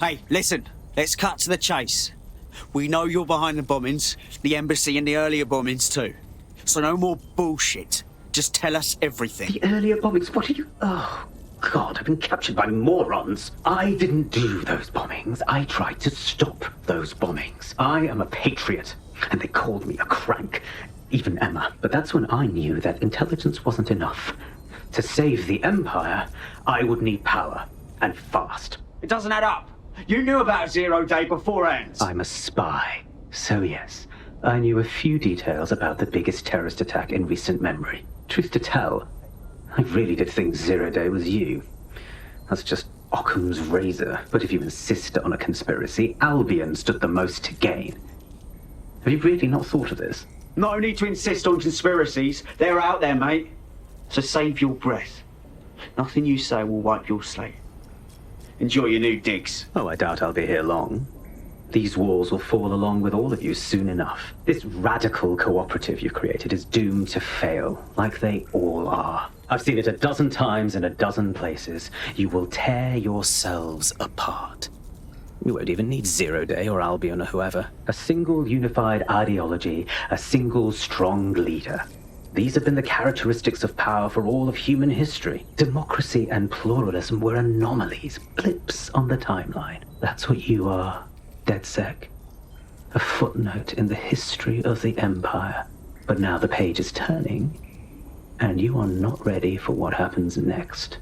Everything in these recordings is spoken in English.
Hey, listen, let's cut to the chase. We know you're behind the bombings, the embassy and the earlier bombings too. So no more bullshit. Just tell us everything. The earlier bombings? What are you... Oh, God, I've been captured by morons. I didn't do those bombings. I tried to stop those bombings. I am a patriot, and they called me a crank. Even Emma. But that's when I knew that intelligence wasn't enough. To save the Empire, I would need power, and fast. It doesn't add up. You knew about Zero Day beforehand. I'm a spy. So yes, I knew a few details about the biggest terrorist attack in recent memory. Truth to tell, I really did think Zero Day was you. That's just Occam's razor. But if you insist on a conspiracy, Albion stood the most to gain. Have you really not thought of this? No need to insist on conspiracies. They're out there, mate. So save your breath. Nothing you say will wipe your slate. Enjoy your new digs. Oh, I doubt I'll be here long. These walls will fall along with all of you soon enough. This radical cooperative you created is doomed to fail, like they all are. I've seen it a dozen times in a dozen places. You will tear yourselves apart. You won't even need Zero Day or Albion or whoever. A single unified ideology, a single strong leader. These have been the characteristics of power for all of human history. Democracy and pluralism were anomalies, blips on the timeline. That's what you are, DedSec. A footnote in the history of the Empire. But now the page is turning, and you are not ready for what happens next.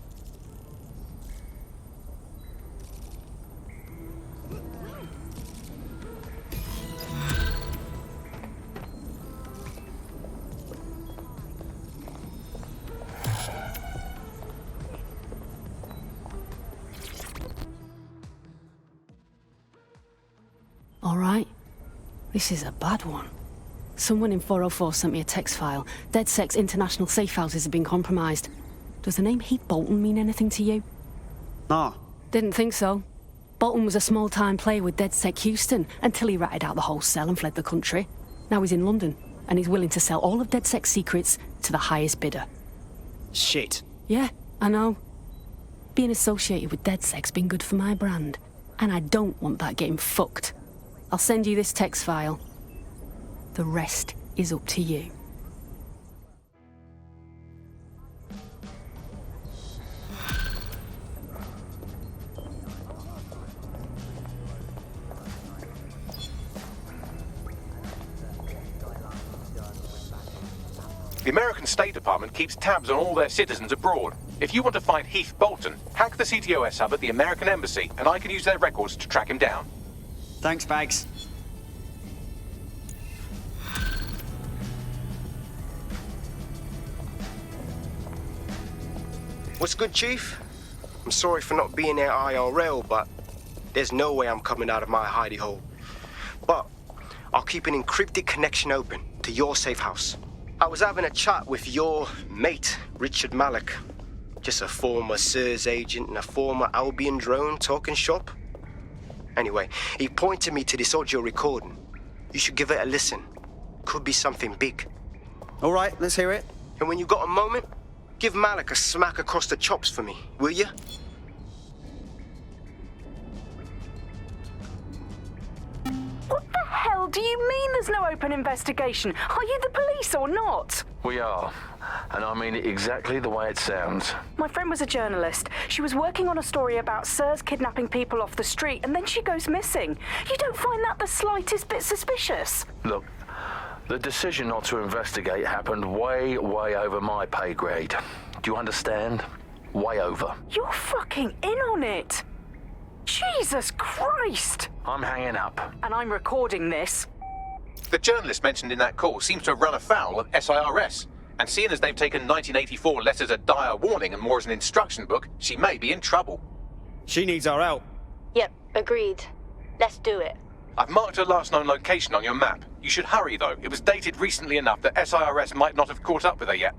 All right. This is a bad one. Someone in 404 sent me a text file. DedSec's international safe houses have been compromised. Does the name Heath Bolton mean anything to you? No. Didn't think so. Bolton was a small-time player with DedSec Houston until he ratted out the whole cell and fled the country. Now he's in London, and he's willing to sell all of DedSec's secrets to the highest bidder. Shit. Yeah, I know. Being associated with DedSec's been good for my brand, and I don't want that getting fucked. I'll send you this text file. The rest is up to you. The American State Department keeps tabs on all their citizens abroad. If you want to find Heath Bolton, hack the CTOS hub at the American Embassy, and I can use their records to track him down. Thanks, Bags. What's good, Chief? I'm sorry for not being there IRL, but there's no way I'm coming out of my hidey hole. But I'll keep an encrypted connection open to your safe house. I was having a chat with your mate, Richard Malik. Just a former SIRS agent and a former Albion drone talking shop. Anyway, he pointed me to this audio recording. You should give it a listen. Could be something big. All right, let's hear it. And when you got a moment, give Malik a smack across the chops for me, will you? What the hell do you mean there's no open investigation? Are you the police or not? We are. And I mean it exactly the way it sounds. My friend was a journalist. She was working on a story about SIRS kidnapping people off the street, and then she goes missing. You don't find that the slightest bit suspicious? Look, the decision not to investigate happened way over my pay grade. Do you understand? Way over. You're fucking in on it. Jesus Christ! I'm hanging up. And I'm recording this. The journalist mentioned in that call seems to have run afoul of SIRS. And seeing as they've taken 1984 less as a dire warning and more as an instruction book, she may be in trouble. She needs our help. Yep, agreed. Let's do it. I've marked her last known location on your map. You should hurry, though. It was dated recently enough that SIRS might not have caught up with her yet.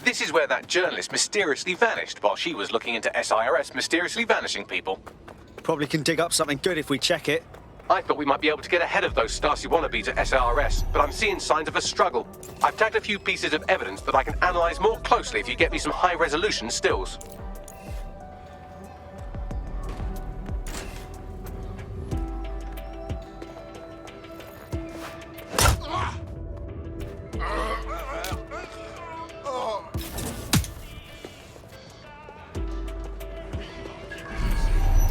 This is where that journalist mysteriously vanished while she was looking into SIRS mysteriously vanishing people. Probably can dig up something good if we check it. I thought we might be able to get ahead of those Stasi wannabes at SIRS, but I'm seeing signs of a struggle. I've tagged a few pieces of evidence that I can analyze more closely if you get me some high-resolution stills.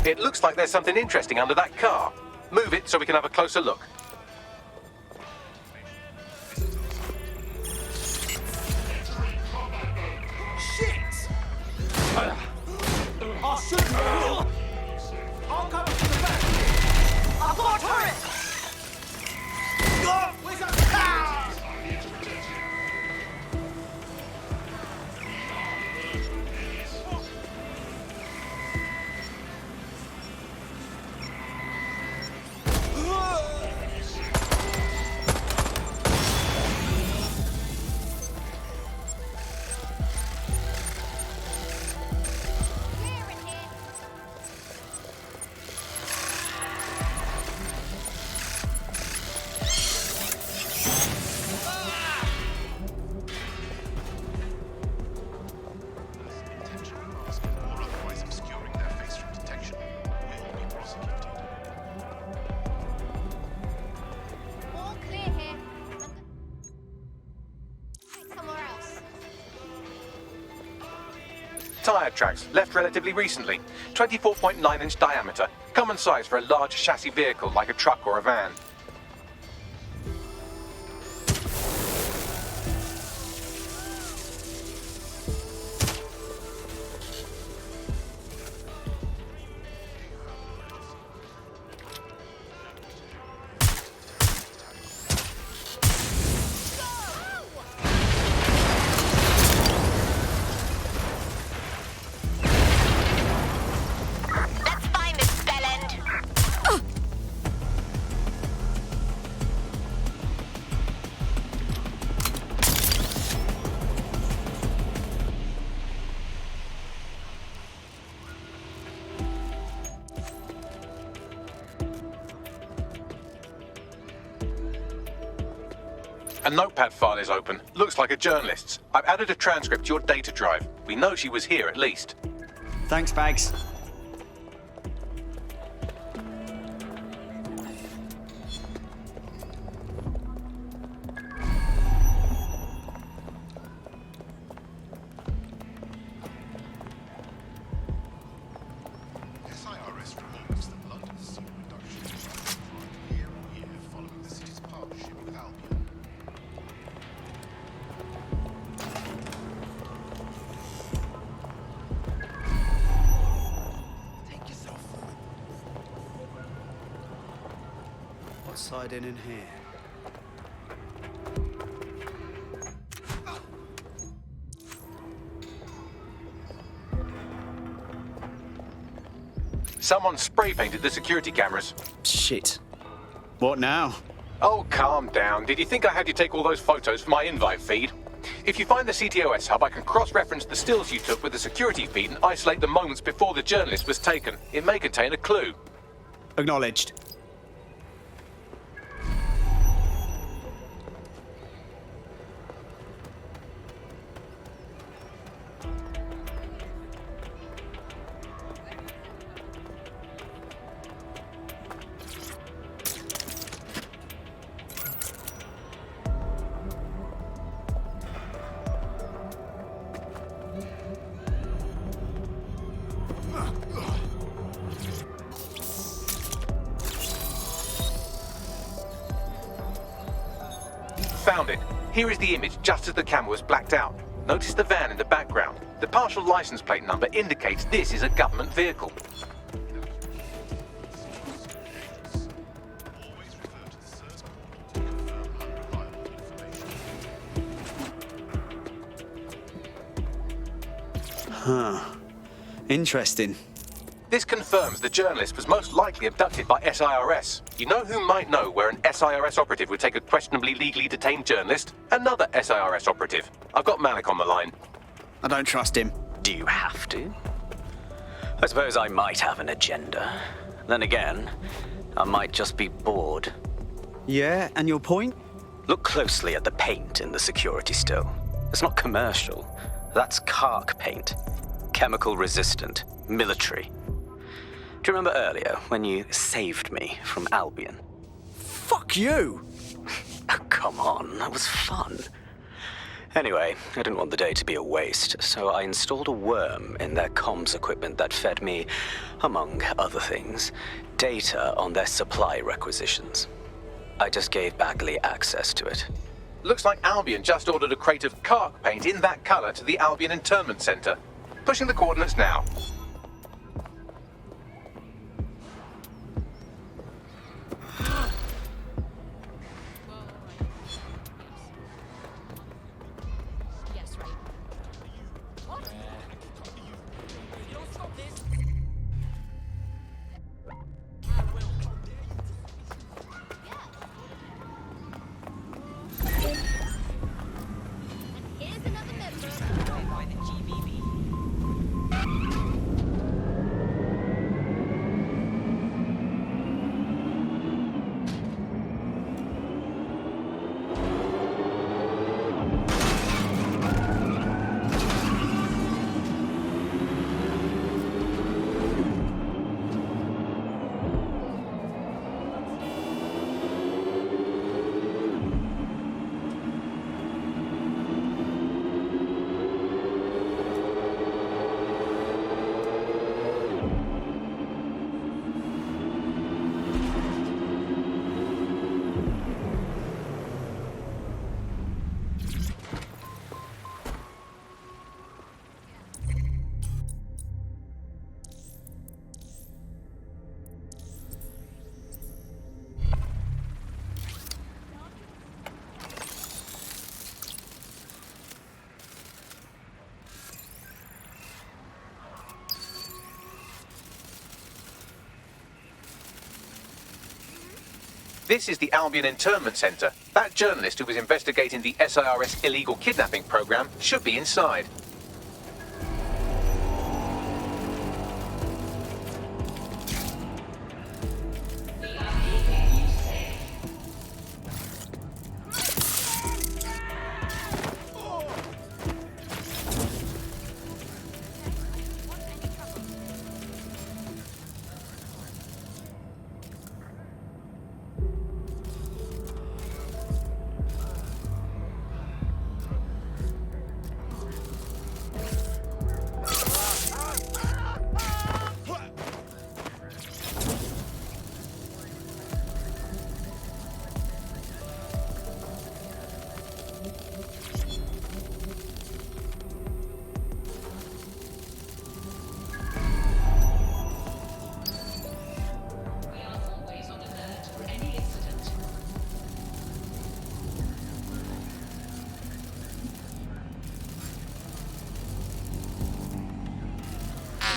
It looks like there's something interesting under that car. Move it so we can have a closer look. Shit! I'll shoot you! I'll come from the back! I've got a turret! Where's that? Tyre tracks, left relatively recently. 24.9-inch diameter. Common size for a large chassis vehicle like a truck or a van. A notepad file is open. Looks like a journalist's. I've added a transcript to your data drive. We know she was here at least. Thanks, Bags. SIRS removes the London seal reduction year on year following the city's partnership with Albion. Take yourself. What's hiding in here? Someone spray painted the security cameras. Shit. What now? Oh, calm down. Did you think I had you take all those photos for my invite feed? If you find the CTOS hub, I can cross-reference the stills you took with the security feed and isolate the moments before the journalist was taken. It may contain a clue. Acknowledged. found it. Here is the image just as the camera was blacked out. Notice the van in the background. The partial license plate number indicates this is a government vehicle. Always refer to the SIRS board to confirm unreliable information. Huh. Interesting. This confirms the journalist was most likely abducted by SIRS. You know who might know where an SIRS operative would take a questionably legally detained journalist? Another SIRS operative. I've got Malik on the line. I don't trust him. Do you have to? I suppose I might have an agenda. Then again, I might just be bored. Yeah, and your point? Look closely at the paint in the security still. It's not commercial. That's Kark paint. Chemical resistant. Military. Do you remember earlier when you saved me from Albion? Fuck you! Oh, come on, that was fun. Anyway, I didn't want the day to be a waste, so I installed a worm in their comms equipment that fed me, among other things, data on their supply requisitions. I just gave Bagley access to it. Looks like Albion just ordered a crate of Kark paint in that color to the Albion Internment Center. Pushing the coordinates now. This is the Albion Internment Center. That journalist who was investigating the SIRS illegal kidnapping program should be inside.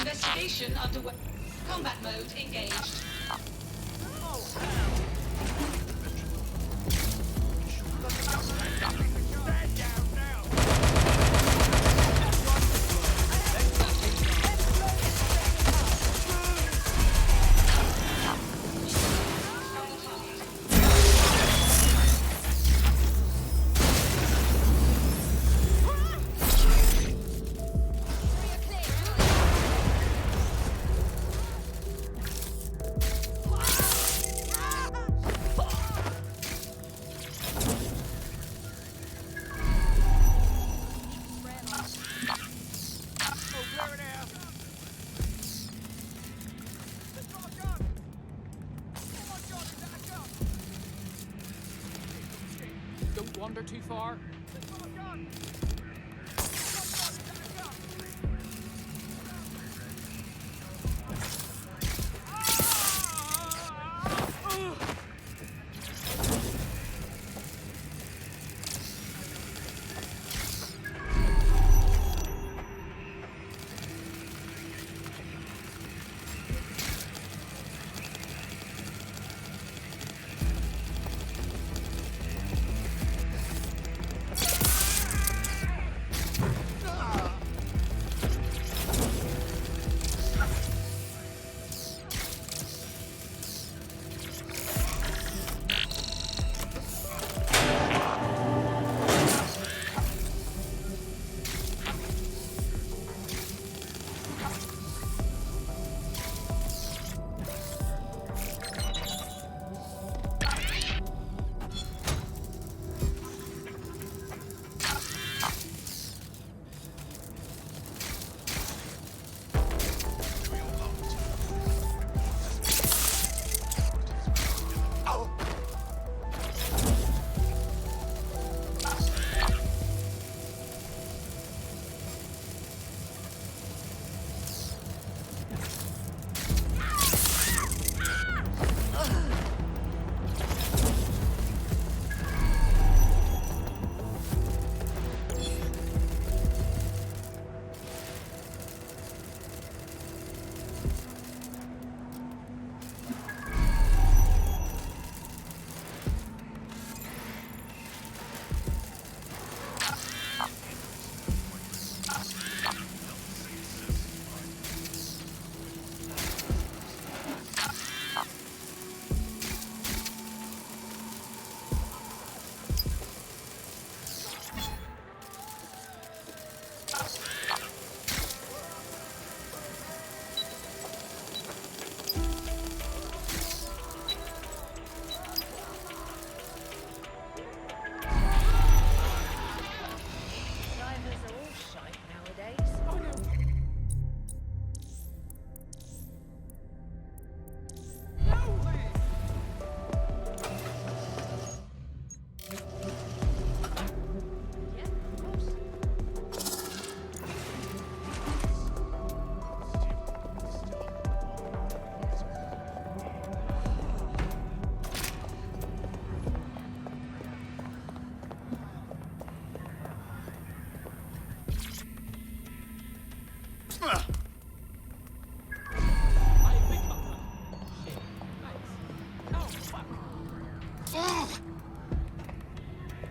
Investigation underway. Combat mode engaged. wander too far.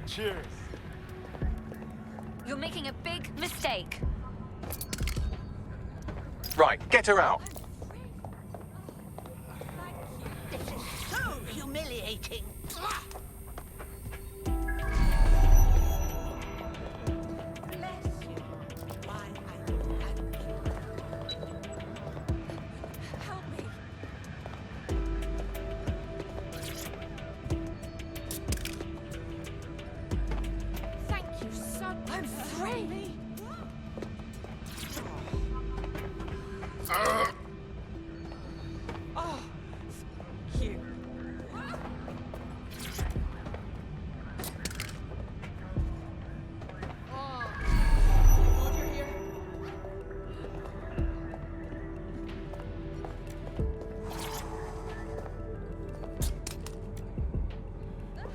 Cheers. You're making a big mistake. Right, get her out. This is so humiliating.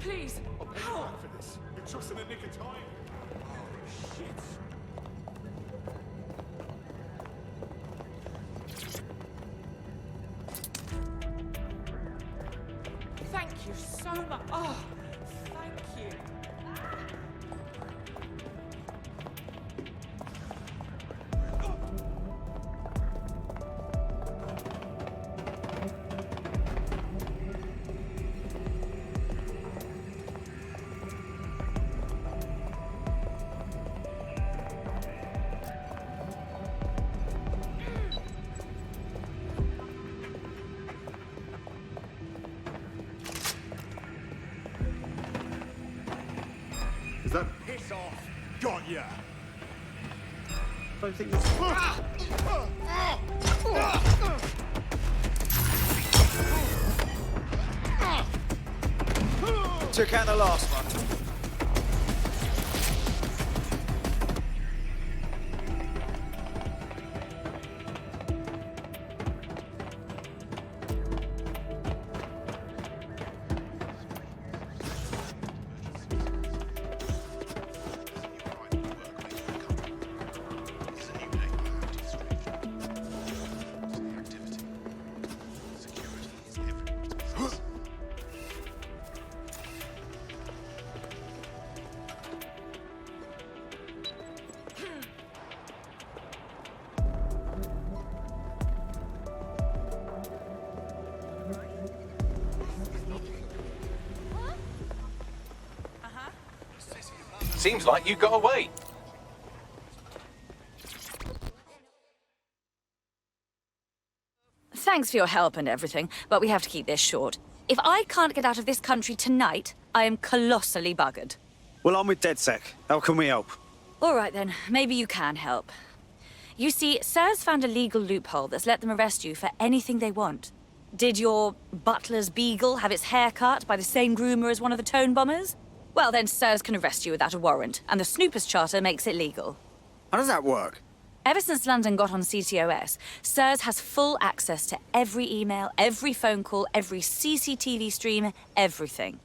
Please. I'll pay you back for this. You're just in the nick of time. Oh, shit. Thank you so much. Oh, thank you. Is that piss off? Got ya! Don't think this. Took out the last one. Seems like you got away. Thanks for your help and everything, but we have to keep this short. If I can't get out of this country tonight, I am colossally buggered. Well, I'm with DedSec. How can we help? All right then, maybe you can help. You see, SIRS found a legal loophole that's let them arrest you for anything they want. Did your butler's beagle have its hair cut by the same groomer as one of the tone bombers? Well, then SIRS can arrest you without a warrant, and the Snoopers Charter makes it legal. How does that work? Ever since London got on CTOS, SIRS has full access to every email, every phone call, every CCTV stream, everything.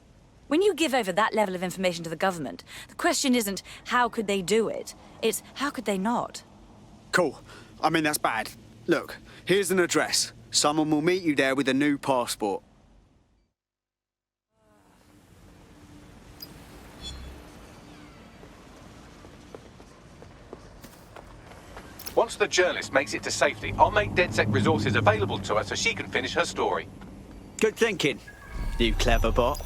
When you give over that level of information to the government, the question isn't how could they do it, it's how could they not? Cool. I mean, that's bad. Look, here's an address. Someone will meet you there with a new passport. Once the journalist makes it to safety, I'll make DedSec resources available to her so she can finish her story. Good thinking, you clever bot.